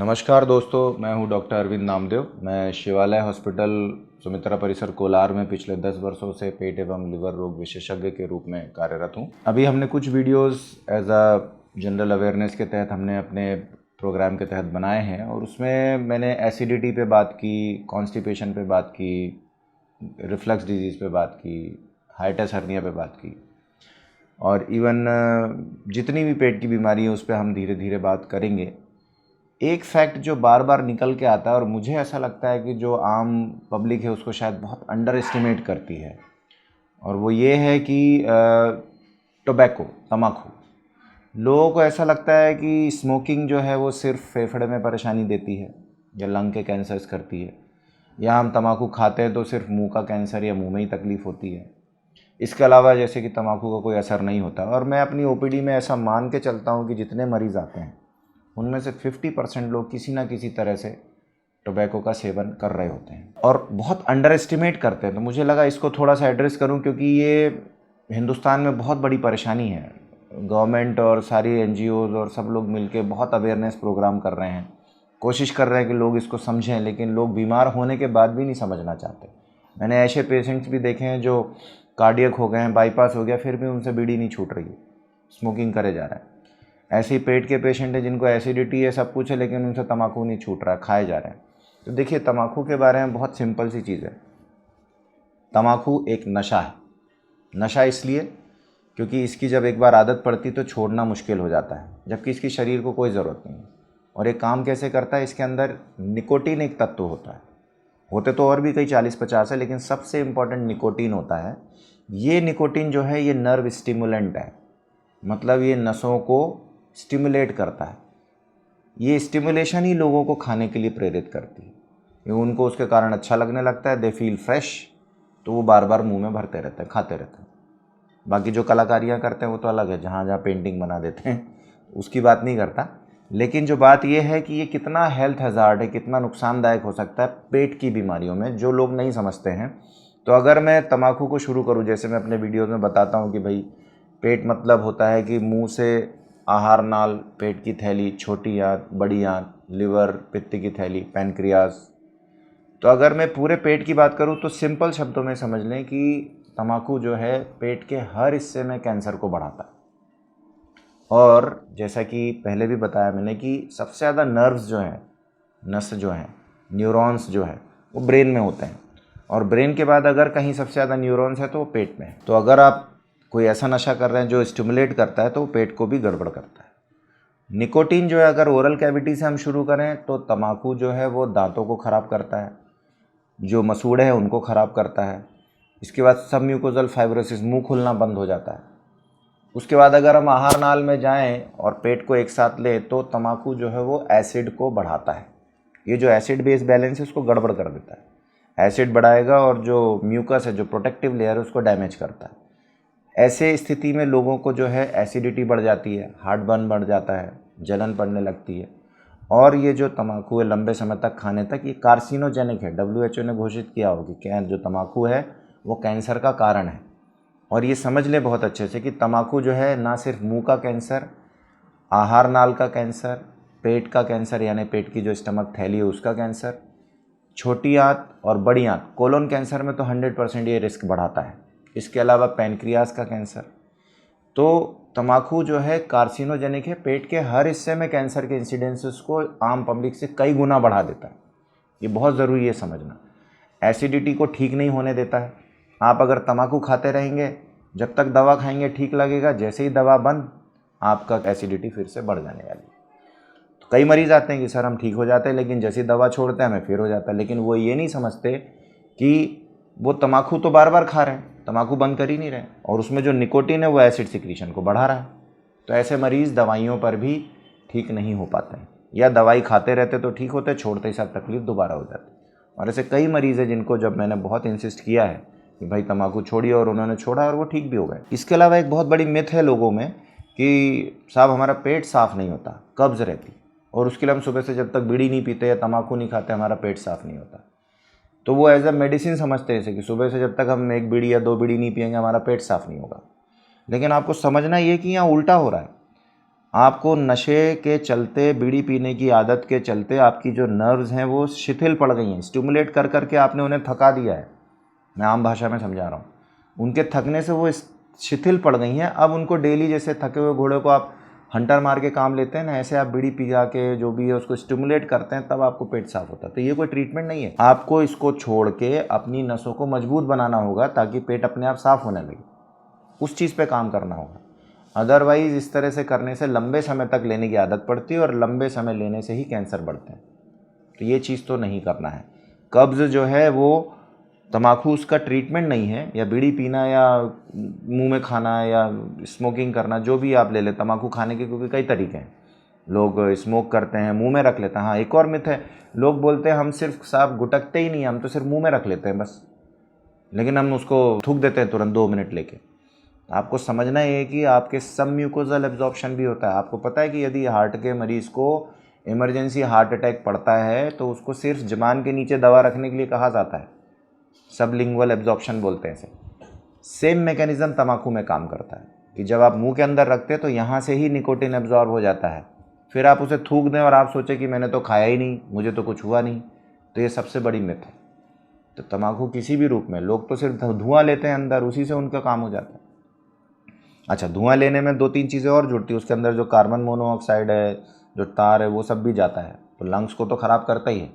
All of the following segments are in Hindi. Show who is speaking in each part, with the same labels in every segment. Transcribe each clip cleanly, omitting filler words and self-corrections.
Speaker 1: नमस्कार दोस्तों, मैं हूं डॉक्टर अरविंद नामदेव। मैं शिवालय हॉस्पिटल सुमित्रा परिसर कोलार में पिछले 10 वर्षों से पेट एवं लिवर रोग विशेषज्ञ के रूप में कार्यरत हूं। अभी हमने कुछ videos as a general awareness के तहत हमने अपने प्रोग्राम के तहत बनाए हैं और उसमें मैंने एसिडिटी पे बात की, कॉन्स्टिपेशन पे बात की, रिफ्लक्स डिजीज़ पे बात की, हाइटिस हर्निया पे बात की और इवन जितनी भी पेट की बीमारी है उस पर हम धीरे धीरे बात करेंगे। एक फैक्ट जो बार बार निकल के आता है और मुझे ऐसा लगता है कि जो आम पब्लिक है उसको शायद बहुत अंडर एस्टिमेट करती है, और वो ये है कि टोबैको, तम्बाकू। लोगों को ऐसा लगता है कि स्मोकिंग जो है वो सिर्फ फेफड़े में परेशानी देती है या लंग के कैंसर्स करती है, या हम तम्बाकू खाते हैं तो सिर्फ मुंह का कैंसर या मुंह में ही तकलीफ़ होती है। इसके अलावा जैसे कि तम्बाकू का कोई असर नहीं होता। और मैं अपनी ओपीडी में ऐसा मान के चलता हूँ कि जितने मरीज़ आते हैं उनमें से 50% लोग किसी ना किसी तरह से टोबैको का सेवन कर रहे होते हैं और बहुत अंडर एस्टिमेट करते हैं। तो मुझे लगा इसको थोड़ा सा एड्रेस करूं, क्योंकि ये हिंदुस्तान में बहुत बड़ी परेशानी है। गवर्नमेंट और सारी एनजीओज़ और सब लोग मिलके बहुत अवेयरनेस प्रोग्राम कर रहे हैं, कोशिश कर रहे हैं कि लोग इसको समझें, लेकिन लोग बीमार होने के बाद भी नहीं समझना चाहते। मैंने ऐसे पेशेंट्स भी देखे हैं जो कार्डियक हो गए हैं, बाईपास हो गया, फिर भी उनसे बीड़ी नहीं छूट रही है, स्मोकिंग करे जा रहा है। ऐसे ही पेट के पेशेंट है जिनको एसिडिटी है, सब कुछ है, लेकिन उनसे तम्बाकू नहीं छूट रहा है, खाए जा रहे हैं। तो देखिए, तम्बाकू के बारे में बहुत सिंपल सी चीज़ है। तम्बाकू एक नशा है। नशा इसलिए क्योंकि इसकी जब एक बार आदत पड़ती तो छोड़ना मुश्किल हो जाता है, जबकि इसकी शरीर को कोई ज़रूरत नहीं है। और एक काम कैसे करता है, इसके अंदर निकोटीन एक तत्व होता है। होते तो और भी कई 40-50 है, लेकिन सबसे इम्पॉर्टेंट निकोटीन होता है। ये निकोटीन जो है ये नर्व स्टिमुलेंट है, मतलब ये नसों को स्टिमुलेट करता है। ये स्टिमुलेशन ही लोगों को खाने के लिए प्रेरित करती है, क्योंकि उनको उसके कारण अच्छा लगने लगता है, दे फील फ्रेश, तो वो बार बार मुंह में भरते रहते हैं, खाते रहते हैं। बाकी जो कलाकारियाँ करते हैं वो तो अलग है, जहाँ जहाँ पेंटिंग बना देते हैं, उसकी बात नहीं करता। लेकिन जो बात ये है कि ये कितना हेल्थ हज़ार्ड है, कितना नुकसानदायक हो सकता है पेट की बीमारियों में, जो लोग नहीं समझते हैं। तो अगर मैं तम्बाकू को शुरू करूँ, जैसे मैं अपने वीडियोज़ में बताता हूँ कि भाई पेट मतलब होता है कि मुंह से आहार नाल, पेट की थैली, छोटी आंत, बड़ी आंत, लिवर, पित्त की थैली, पैनक्रियाज। तो अगर मैं पूरे पेट की बात करूं तो सिंपल शब्दों में समझ लें कि तम्बाकू जो है पेट के हर हिस्से में कैंसर को बढ़ाता है। और जैसा कि पहले भी बताया मैंने कि सबसे ज़्यादा नर्व्स जो हैं, नस जो हैं, न्यूरॉन्स जो है वो ब्रेन में होते हैं, और ब्रेन के बाद अगर कहीं सबसे ज़्यादा न्यूरॉन्स है तो वो पेट में है। तो अगर आप कोई ऐसा नशा कर रहे हैं जो स्टिमुलेट करता है तो वो पेट को भी गड़बड़ करता है। निकोटीन जो है, अगर ओरल कैविटी से हम शुरू करें तो तम्बाकू जो है वो दांतों को ख़राब करता है, जो मसूड़े हैं उनको ख़राब करता है। इसके बाद सब म्यूकोजल फाइब्रोसिस, मुंह खुलना बंद हो जाता है। उसके बाद अगर हम आहार नाल में जाएं और पेट को एक साथ लें तो तम्बाकू जो है वो एसिड को बढ़ाता है। ये जो एसिड बेस बैलेंस है उसको गड़बड़ कर देता है। एसिड बढ़ाएगा और जो म्यूकस है, जो प्रोटेक्टिव लेयर है, उसको डैमेज करता है। ऐसे स्थिति में लोगों को जो है एसिडिटी बढ़ जाती है, हार्ट बर्न बढ़ जाता है, जलन पड़ने लगती है। और ये जो तम्बाकू है लंबे समय तक खाने तक ये कार्सिनोजेनिक है। WHO ने घोषित किया हो कि जो तम्बाकू है वो कैंसर का कारण है। और ये समझ लें बहुत अच्छे से कि तम्बाकू जो है ना सिर्फ मुंह का कैंसर, आहार नाल का कैंसर, पेट का कैंसर यानी पेट की जो स्टमक थैली है उसका कैंसर, छोटी आंत और बड़ी आंत, कोलोन कैंसर में तो 100% ये रिस्क बढ़ाता है। इसके अलावा पैनक्रियाज का कैंसर। तो तम्बाकू जो है कार्सिनोजेनिक है, पेट के हर हिस्से में कैंसर के इंसिडेंसेस को आम पब्लिक से कई गुना बढ़ा देता है। ये बहुत ज़रूरी है समझना। एसिडिटी को ठीक नहीं होने देता है। आप अगर तम्बाकू खाते रहेंगे, जब तक दवा खाएंगे ठीक लगेगा, जैसे ही दवा बंद, आपका एसिडिटी फिर से बढ़ जाने वाली है। तो कई मरीज़ आते हैं कि सर हम ठीक हो जाते हैं, लेकिन जैसे दवा छोड़ते हैं हमें फिर हो जाता है। लेकिन वो ये नहीं समझते कि वो तम्बाकू तो बार बार खा रहे हैं, तम्बाकू बंद कर ही नहीं रहे, और उसमें जो निकोटीन है वो एसिड सिक्रीशन को बढ़ा रहा है। तो ऐसे मरीज़ दवाइयों पर भी ठीक नहीं हो पाते हैं, या दवाई खाते रहते तो ठीक होते, छोड़ते ही साथ तकलीफ दोबारा हो जाती। और ऐसे कई मरीज़ हैं जिनको जब मैंने बहुत इंसिस्ट किया है कि भाई तम्बाकू छोड़िए, और उन्होंने छोड़ा और वो ठीक भी हो गए। इसके अलावा एक बहुत बड़ी मिथ है लोगों में कि साहब हमारा पेट साफ़ नहीं होता, कब्ज़ रहती, और उसके लिए हम सुबह से जब तक बीड़ी नहीं पीते या तम्बाकू नहीं खाते हमारा पेट साफ़ नहीं होता। तो वो एज अ मेडिसिन समझते हैं, जैसे कि सुबह से जब तक हम एक बीड़ी या 2 बीड़ी नहीं पिएंगे हमारा पेट साफ़ नहीं होगा। लेकिन आपको समझना ये कि यहाँ उल्टा हो रहा है। आपको नशे के चलते, बीड़ी पीने की आदत के चलते आपकी जो नर्व्स हैं वो शिथिल पड़ गई हैं, स्टिमुलेट कर करके आपने उन्हें थका दिया है। मैं आम भाषा में समझा रहा हूँ। उनके थकने से वो शिथिल पड़ गई हैं। अब उनको डेली जैसे थके हुए घोड़े को आप हंटर मार के काम लेते हैं ना, ऐसे आप बीड़ी पिला के जो भी है उसको स्टिमुलेट करते हैं, तब आपको पेट साफ होता है। तो ये कोई ट्रीटमेंट नहीं है। आपको इसको छोड़ के अपनी नसों को मजबूत बनाना होगा ताकि पेट अपने आप साफ होने लगे। उस चीज़ पे काम करना होगा। अदरवाइज़ इस तरह से करने से लंबे समय तक लेने की आदत पड़ती है और लंबे समय लेने से ही कैंसर बढ़ते हैं। तो ये चीज़ तो नहीं करना है। कब्ज़ जो है वो तम्बाकू उसका ट्रीटमेंट नहीं है, या बीड़ी पीना या मुंह में खाना या स्मोकिंग करना, जो भी आप ले लें। तम्बाकू खाने के क्योंकि कई तरीके हैं। लोग स्मोक करते हैं, मुंह में रख लेते हैं। हाँ, एक और मिथ है, लोग बोलते हैं हम सिर्फ साफ गुटकते ही नहीं, हम तो सिर्फ मुंह में रख लेते हैं बस, लेकिन हम उसको थूक देते हैं तुरंत 2 मिनट लेके। आपको समझना है कि आपके सब म्यूकोजल एब्जॉर्प्शन भी होता है। आपको पता है कि यदि हार्ट के मरीज़ को इमरजेंसी हार्ट अटैक पड़ता है तो उसको सिर्फ ज़बान के नीचे दवा रखने के लिए कहा जाता है, सबलिंगुअल एब्जॉर्प्शन बोलते हैं इसे। सेम मैकेनिज्म तम्बाकू में काम करता है कि जब आप मुंह के अंदर रखते हैं तो यहाँ से ही निकोटिन एब्जॉर्ब हो जाता है, फिर आप उसे थूक दें और आप सोचें कि मैंने तो खाया ही नहीं, मुझे तो कुछ हुआ नहीं। तो ये सबसे बड़ी मिथ है। तो तम्बाकू किसी भी रूप में, लोग तो सिर्फ धुआं लेते हैं अंदर, उसी से उनका काम हो जाता है। अच्छा, धुआं लेने में 2-3 चीज़ें और जुड़ती है, उसके अंदर जो कार्बन मोनोऑक्साइड है, जो तार है, वो सब भी जाता है, तो लंग्स को तो ख़राब करता ही है।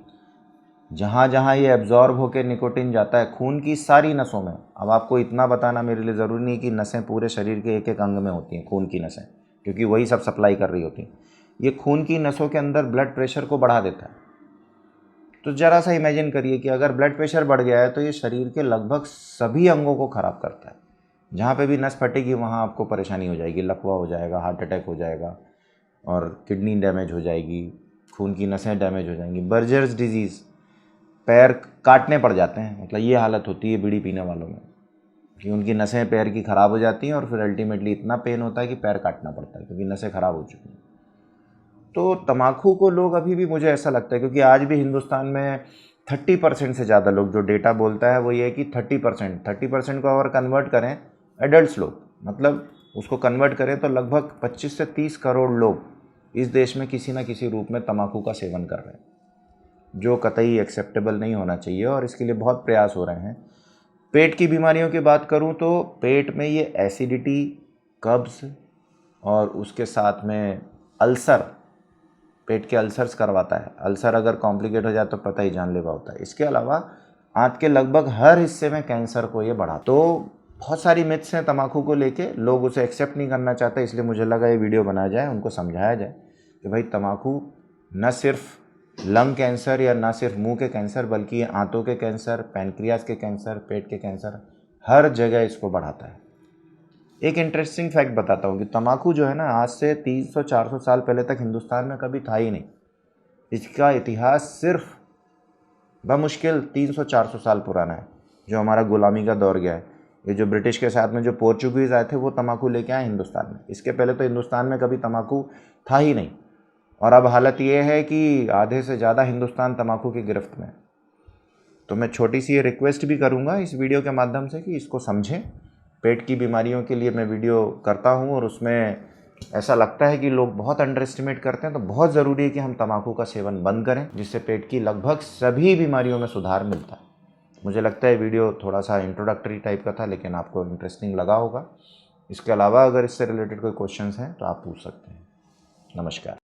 Speaker 1: जहाँ जहाँ ये एब्जॉर्ब होकर निकोटिन जाता है खून की सारी नसों में। अब आपको इतना बताना मेरे लिए ज़रूरी नहीं कि नसें पूरे शरीर के एक एक अंग में होती हैं, खून की नसें, क्योंकि वही सब सप्लाई कर रही होती हैं। ये खून की नसों के अंदर ब्लड प्रेशर को बढ़ा देता है। तो ज़रा सा इमेजिन करिए कि अगर ब्लड प्रेशर बढ़ गया है तो ये शरीर के लगभग सभी अंगों को ख़राब करता है। जहाँ पे भी नस फटेगी वहाँ आपको परेशानी हो जाएगी, लकवा हो जाएगा, हार्ट अटैक हो जाएगा, और किडनी डैमेज हो जाएगी, खून की नसें डैमेज हो जाएंगी। बर्जर्स डिजीज़, पैर काटने पड़ जाते हैं, मतलब ये हालत होती है बीड़ी पीने वालों में कि उनकी नसें पैर की ख़राब हो जाती हैं और फिर अल्टीमेटली इतना पेन होता है कि पैर काटना पड़ता है क्योंकि नसें ख़राब हो चुकी हैं। तो तम्बाकू को लोग अभी भी, मुझे ऐसा लगता है, क्योंकि आज भी हिंदुस्तान में 30% से ज़्यादा लोग, जो डेटा बोलता है वो ये है कि 30% को अगर कन्वर्ट करें एडल्ट्स लोग, मतलब उसको कन्वर्ट करें तो लगभग 25 से 30 करोड़ लोग इस देश में किसी न किसी रूप में तम्बाकू का सेवन कर रहे हैं, जो कतई एक्सेप्टेबल नहीं होना चाहिए और इसके लिए बहुत प्रयास हो रहे हैं। पेट की बीमारियों की बात करूं तो पेट में ये एसिडिटी, कब्ज़ और उसके साथ में अल्सर, पेट के अल्सर्स करवाता है। अल्सर अगर कॉम्प्लिकेट हो जाए तो पता ही जानलेवा होता है। इसके अलावा आंत के लगभग हर हिस्से में कैंसर को ये बढ़ा। तो बहुत सारी मिथ्स हैं तम्बाकू को लेके, लोग उसे एक्सेप्ट नहीं करना चाहते, इसलिए मुझे लगा ये वीडियो बनाया जाए, उनको समझाया जाए कि भाई तम्बाकू न सिर्फ लंग कैंसर या ना सिर्फ मुंह के कैंसर, बल्कि आंतों के कैंसर, पैनक्रियाज के कैंसर, पेट के कैंसर, हर जगह इसको बढ़ाता है। एक इंटरेस्टिंग फैक्ट बताता हूँ कि तम्बाकू जो है ना, आज से 300-400 साल पहले तक हिंदुस्तान में कभी था ही नहीं। इसका इतिहास सिर्फ बमुश्किल 300-400 साल पुराना है, जो हमारा गुलामी का दौर गया है। ये जो ब्रिटिश के साथ में जो पोर्चुगीज़ आए थे वो तम्बाकू लेके आए हिंदुस्तान में। इसके पहले तो हिंदुस्तान में कभी तम्बाकू था ही नहीं। और अब हालत ये है कि आधे से ज़्यादा हिंदुस्तान तम्बाकू की गिरफ्त में। तो मैं छोटी सी ये रिक्वेस्ट भी करूँगा इस वीडियो के माध्यम से कि इसको समझें। पेट की बीमारियों के लिए मैं वीडियो करता हूँ और उसमें ऐसा लगता है कि लोग बहुत अंडर एस्टिमेट करते हैं, तो बहुत ज़रूरी है कि हम तम्बाकू का सेवन बंद करें, जिससे पेट की लगभग सभी बीमारियों में सुधार मिलता है। मुझे लगता है वीडियो थोड़ा सा इंट्रोडक्टरी टाइप का था, लेकिन आपको इंटरेस्टिंग लगा होगा। इसके अलावा अगर इससे रिलेटेड कोई क्वेश्चंस हैं तो आप पूछ सकते हैं। नमस्कार।